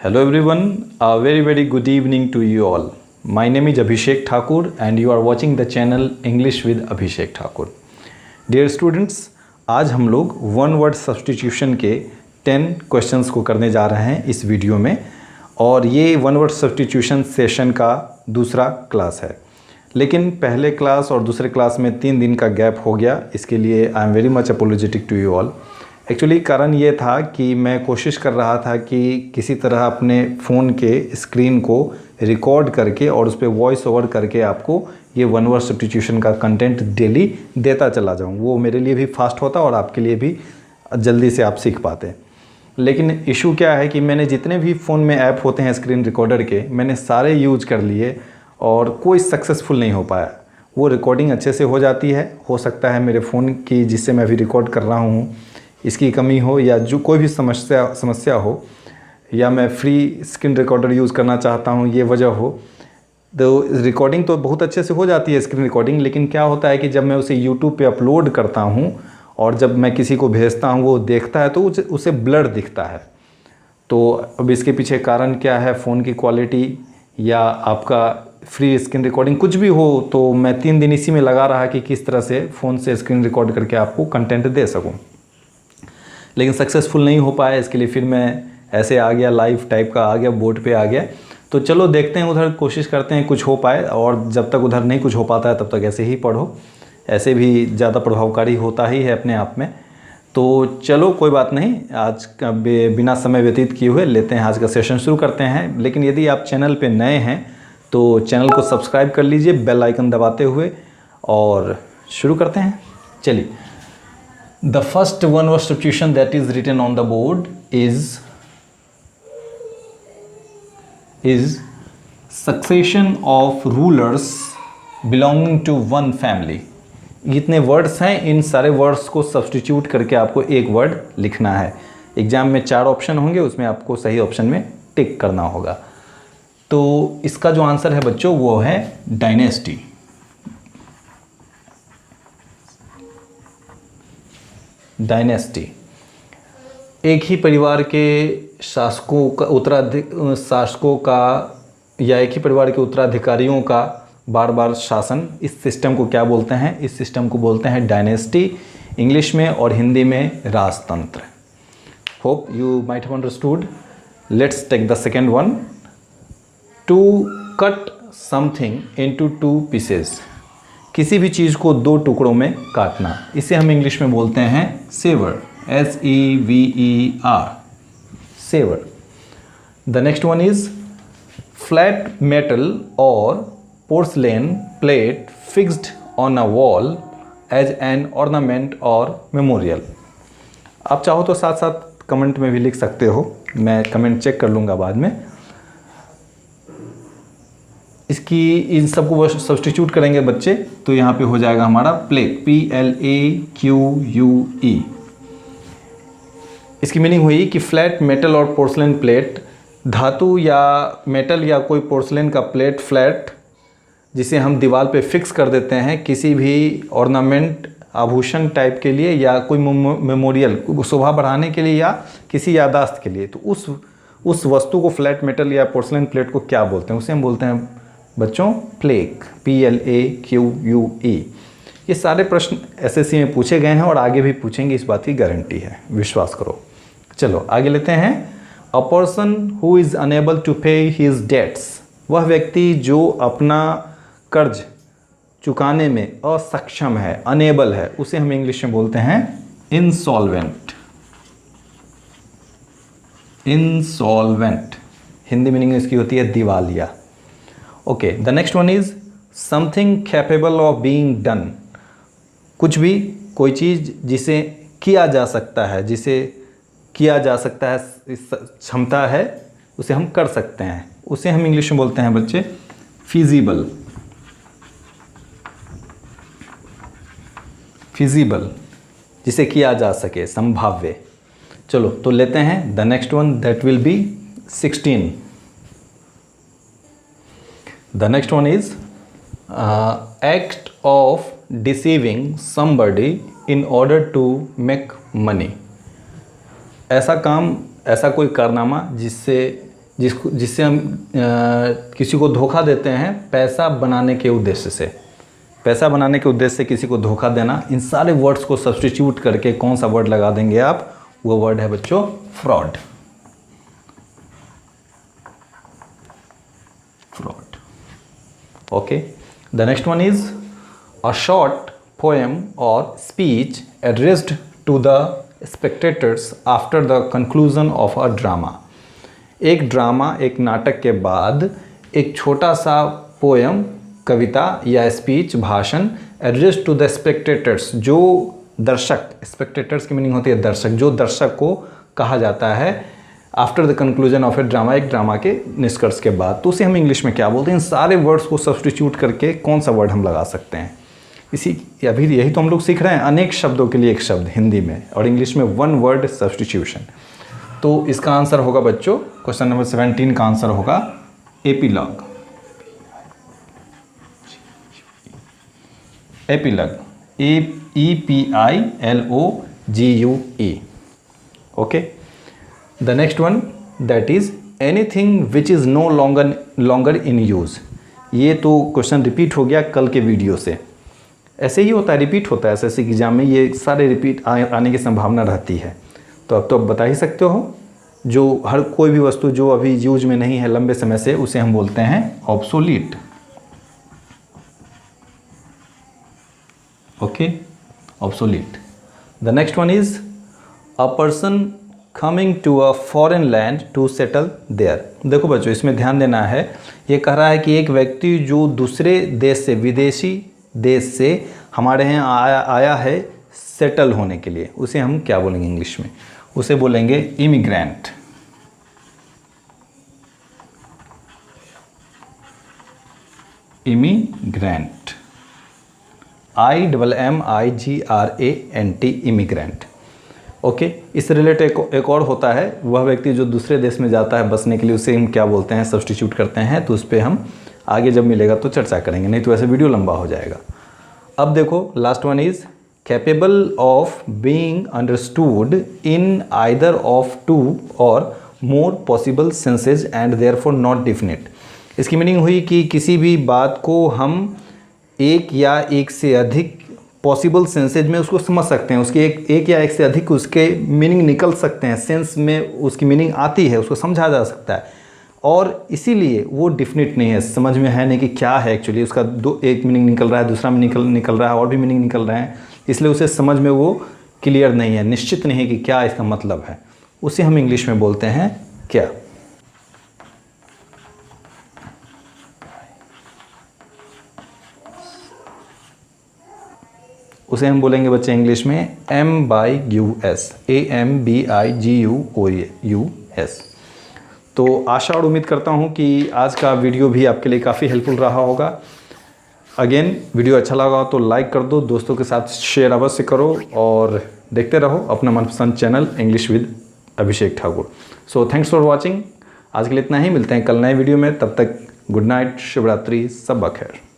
Hello everyone, a very good evening to you all. My name is Abhishek Thakur and you are watching the channel English with Abhishek Thakur. Dear students, आज हम लोग one word substitution के 10 questions को करने जा रहे हैं इस वीडियो में और ये वन वर्ड सब्स्टिट्यूशन सेशन का दूसरा क्लास है। लेकिन पहले क्लास और दूसरे क्लास में 3 दिन का गैप हो गया, इसके लिए I am very much apologetic to you all. Actually कारण ये था कि मैं कोशिश कर रहा था कि किसी तरह अपने फ़ोन के स्क्रीन को रिकॉर्ड करके और उस पर वॉइस ओवर करके आपको ये वन वर्ड सब्स्टिट्यूशन का कंटेंट डेली देता चला जाऊँ। वो मेरे लिए भी फास्ट होता और आपके लिए भी जल्दी से आप सीख पाते। लेकिन इशू क्या है कि मैंने जितने भी फ़ोन में ऐप होते हैं स्क्रीन रिकॉर्डर के, मैंने सारे यूज कर लिए और कोई सक्सेसफुल नहीं हो पाया। वो रिकॉर्डिंग अच्छे से हो जाती है, हो सकता है मेरे फ़ोन की जिससे मैं अभी रिकॉर्ड कर रहा हूँ इसकी कमी हो या जो कोई भी समस्या हो या मैं फ्री स्क्रीन रिकॉर्डर यूज़ करना चाहता हूँ ये वजह हो। तो रिकॉर्डिंग तो बहुत अच्छे से हो जाती है स्क्रीन रिकॉर्डिंग, लेकिन क्या होता है कि जब मैं उसे यूट्यूब पे अपलोड करता हूँ और जब मैं किसी को भेजता हूँ वो देखता है तो उसे ब्लर दिखता है। तो अब इसके पीछे कारण क्या है, फ़ोन की क्वालिटी या आपका फ्री स्क्रीन रिकॉर्डिंग कुछ भी हो। तो मैं 3 दिन इसी में लगा रहा कि किस तरह से फ़ोन से स्क्रीन रिकॉर्ड करके आपको कंटेंट दे सकूँ, लेकिन सक्सेसफुल नहीं हो पाया। इसके लिए फिर मैं ऐसे आ गया, लाइव टाइप का आ गया, बोर्ड पे आ गया। तो चलो देखते हैं, उधर कोशिश करते हैं कुछ हो पाए, और जब तक उधर नहीं कुछ हो पाता है तब तक ऐसे ही पढ़ो, ऐसे भी ज़्यादा प्रभावकारी होता ही है अपने आप में। तो चलो कोई बात नहीं, आज का बिना समय व्यतीत किए हुए लेते हैं आज का सेशन शुरू करते हैं। लेकिन यदि आप चैनल पे नए हैं तो चैनल को सब्सक्राइब कर लीजिए बेल आइकन दबाते हुए, और शुरू करते हैं। चलिए, the first one word substitution that is written on the board is succession of rulers belonging to one family। जितने वर्ड्स हैं इन सारे वर्ड्स को सब्स्टिट्यूट करके आपको एक वर्ड लिखना है। एग्जाम में 4 ऑप्शन होंगे, उसमें आपको सही ऑप्शन में टिक करना होगा। तो इसका जो आंसर है बच्चों वो है डायनेस्टी। डायनेस्टी एक ही परिवार के शासकों का शासकों का या एक ही परिवार के उत्तराधिकारियों का बार बार शासन, इस सिस्टम को क्या बोलते हैं? इस सिस्टम को बोलते हैं डायनेस्टी, इंग्लिश में, और हिंदी में राजतंत्र। Hope you might have understood. Let's take the second one. To cut something into 2 pieces. किसी भी चीज़ को 2 टुकड़ों में काटना, इसे हम इंग्लिश में बोलते हैं sever, SEVER, sever. The next one is flat metal और porcelain plate fixed on a wall as an ornament और मेमोरियल। आप चाहो तो साथ साथ कमेंट में भी लिख सकते हो, मैं कमेंट चेक कर लूँगा बाद में। इसकी इन सबको सब्स्टिट्यूट करेंगे बच्चे तो यहाँ पे हो जाएगा हमारा प्लेट, PLAQUE। इसकी मीनिंग हुई कि फ्लैट मेटल और पोर्सलेन प्लेट, धातु या मेटल या कोई पोर्सलेन का प्लेट फ्लैट जिसे हम दीवार पे फिक्स कर देते हैं किसी भी ऑर्नामेंट, आभूषण टाइप के लिए या कोई मेमोरियल, शोभा बढ़ाने के लिए या किसी याददाश्त के लिए। तो उस वस्तु को फ्लैट मेटल या पोर्सलेन प्लेट को क्या बोलते हैं? उसे हम बोलते हैं बच्चों प्लेक, PLAQUE। ये सारे प्रश्न SSC में पूछे गए हैं और आगे भी पूछेंगे, इस बात की गारंटी है, विश्वास करो। चलो आगे लेते हैं। A person who is unable to pay his debts, वह व्यक्ति जो अपना कर्ज चुकाने में असक्षम है, अनेबल है, उसे हम इंग्लिश में बोलते हैं इंसॉल्वेंट। इंसॉल्वेंट हिंदी मीनिंग इसकी होती है दिवालिया। Okay, the next one is something capable of being done. कुछ भी, कोई चीज़ जिसे किया जा सकता है, जिसे किया जा सकता है, क्षमता है, उसे हम कर सकते हैं, उसे हम इंग्लिश में बोलते हैं बच्चे फिजिबल। फिजिबल जिसे किया जा सके, संभाव्य। चलो तो लेते हैं the next one, that will be 16। The next one is act of deceiving somebody in order to make money। ऐसा काम, ऐसा कोई कारनामा जिससे जिससे हम किसी को धोखा देते हैं पैसा बनाने के उद्देश्य से। पैसा बनाने के उद्देश्य से किसी को धोखा देना, इन सारे वर्ड्स को सब्स्टिट्यूट करके कौन सा वर्ड लगा देंगे आप? वो वर्ड है बच्चों fraud. Fraud. Okay, the next one is a short poem और speech addressed to the spectators after the conclusion of a drama. एक ड्रामा, एक नाटक के बाद एक छोटा सा पोएम, कविता या स्पीच, भाषण एड्रेस्ड टू द स्पेक्टेटर्स, जो दर्शक, स्पेक्टेटर्स की मीनिंग होती है दर्शक, जो दर्शक को कहा जाता है after the conclusion of A drama, एक ड्रामा के निष्कर्ष के बाद। तो उसे हम इंग्लिश में क्या बोलते हैं? इन सारे वर्ड्स को सब्स्टिट्यूट करके कौन सा वर्ड हम लगा सकते हैं? अभी यही तो हम लोग सीख रहे हैं, अनेक शब्दों के लिए एक शब्द हिंदी में, और इंग्लिश में वन वर्ड सब्स्टिट्यूशन। तो इसका आंसर होगा बच्चों, क्वेश्चन नंबर 17 का आंसर होगा epilogue. Epilogue, EPILOGUE। Okay, the next one that is anything which is no longer in use. ये तो क्वेश्चन रिपीट हो गया कल के वीडियो से। ऐसे ही होता है, रिपीट होता है एसएससी एग्जाम में, ये सारे रिपीट आने की संभावना रहती है। तो अब तो आप बता ही सकते हो, जो हर कोई भी वस्तु जो अभी यूज में नहीं है लंबे समय से, उसे हम बोलते हैं obsolete. Okay, obsolete. The next one is a person coming to a foreign land to settle there. देखो बच्चों, इसमें ध्यान देना है, ये कह रहा है कि एक व्यक्ति जो दूसरे देश से, विदेशी देश से हमारे यहाँ आया है सेटल होने के लिए, उसे हम क्या बोलेंगे इंग्लिश में? उसे बोलेंगे immigrant. Immigrant, IMMIGRANT, immigrant. Okay, इससे रिलेटेड एक और होता है, वह व्यक्ति जो दूसरे देश में जाता है बसने के लिए, उसे हम क्या बोलते हैं? सब्स्टिट्यूट करते हैं। तो उस पर हम आगे जब मिलेगा तो चर्चा करेंगे, नहीं तो ऐसे वीडियो लंबा हो जाएगा। अब देखो, last one is capable of being understood in either of two और more possible senses and therefore not definite. इसकी मीनिंग हुई कि किसी भी बात को हम एक या एक से अधिक पॉसिबल सेंसेज में उसको समझ सकते हैं, उसके एक या एक से अधिक उसके मीनिंग निकल सकते हैं, सेंस में उसकी मीनिंग आती है, उसको समझा जा सकता है, और इसीलिए वो डिफिनिट नहीं है, समझ में है नहीं कि क्या है एक्चुअली, उसका एक मीनिंग निकल रहा है, दूसरा निकल रहा है, और भी मीनिंग निकल रहे हैं, इसलिए उसे समझ में वो क्लियर नहीं है, निश्चित नहीं है कि क्या इसका मतलब है। उसे हम इंग्लिश में बोलते हैं क्या? उसे हम बोलेंगे बच्चे इंग्लिश में ambiguous, AMBIGUOUS। तो आशा और उम्मीद करता हूँ कि आज का वीडियो भी आपके लिए काफ़ी हेल्पफुल रहा होगा। अगेन, वीडियो अच्छा लगा हो तो लाइक कर दो, दोस्तों के साथ शेयर अवश्य करो, और देखते रहो अपना मनपसंद channel English with Abhishek Thakur. So thanks for watching. आज के लिए इतना ही, मिलते हैं कल नए वीडियो में, तब तक गुड नाइट, शुभ रात्रि, सब बखैर।